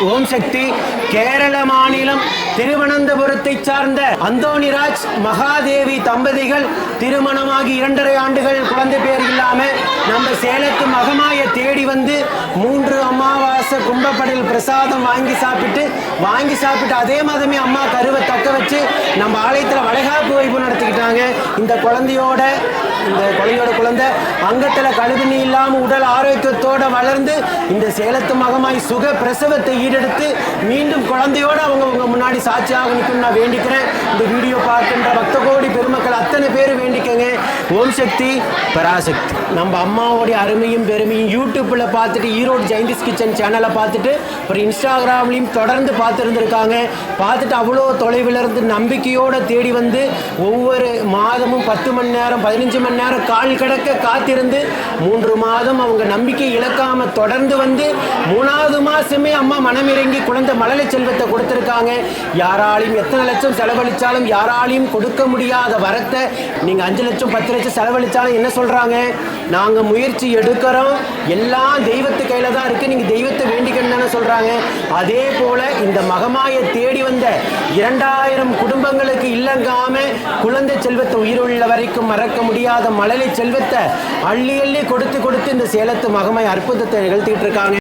ஓம் சக்தி. கேரள மாநிலம் திருவனந்தபுரத்தை சார்ந்த அந்தோணிராஜ் மகாதேவி தம்பதிகள் திருமணமாகி 2.5 ஆண்டுகள் குழந்தை பேர் இல்லாம நம்ம சேலத்து மகமாய தேடி வந்து 3 அமாவாசை கும்பப்படையில் பிரசாதம் வாங்கி சாப்பிட்டு அதே மாதமே அம்மா கருவை தக்க வச்சு நம்ம ஆலயத்தில் வளைகாப்பு வைப்பு நடத்திக்கிட்டாங்க. இந்த குழந்தையோட குழந்தை அங்கத்தில் கழுகுனி இல்லாமல் உடல் ஆரோக்கியத்தோடு வளர்ந்து இந்த சேலத்து மகமாய் சுக பிரசவத்தை ஈடெடுத்து மீண்டும் குழந்தையோடு அவங்க முன்னாடி சாட்சியாக நிற்கும் நான் வேண்டிக்கிறேன். இந்த வீடியோ பார்க்கின்ற பக்த கோடி பெருமக்கள் அத்தனை பேர் வேண்டிக்கங்க. ஓம் சக்தி பராசக்தி. நம்ம அம்மாவோடைய அருமையும் பெருமையும் யூடியூப்பில் பார்த்துட்டு ஈரோடு ஜெயந்திஸ் கிச்சன் சேனலை பார்த்துட்டு அப்புறம் இன்ஸ்டாகிராம்லையும் தொடர்ந்து பார்த்துருந்துருக்காங்க. பார்த்துட்டு அவ்வளோ தொலைவில் இருந்து நம்பிக்கையோடு தேடி வந்து ஒவ்வொரு மாதமும் 10 மணி நேரம் 15 மணி நேரம் கால் கடக்க காத்திருந்து 3 மாதம் அவங்க நம்பிக்கை இழக்காமல் தொடர்ந்து வந்து 3வது மாதமே அம்மா மனமிறங்கி குழந்தை மழலை செல்வத்தை கொடுத்துருக்காங்க. யாராலையும் எத்தனை லட்சம் செலவழித்தாலும் யாராலையும் கொடுக்க முடியாத வரத்தை நீங்கள் 5 லட்சம் 10 லட்சம் செலவழித்தாலும் என்ன சொல்கிறாங்க, நாங்கள் முயற்சி எடுக்கிறோம், எல்லாம் தெய்வத்து கையில் தான் இருக்குது, நீங்கள் தெய்வத்தை வேண்டிக்கன்னு தானே சொல்கிறாங்க. அதே போல் இந்த மகமாயை தேடி வந்த 2000 குடும்பங்களுக்கு இல்லங்காம குழந்தை செல்வத்தை உயிருள்ள வரைக்கும் மறக்க முடியாத மழலை செல்வத்தை அள்ளி கொடுத்து இந்த சேலத்து மகமாய் அற்புதத்தை நிகழ்த்திட்டு இருக்காங்க.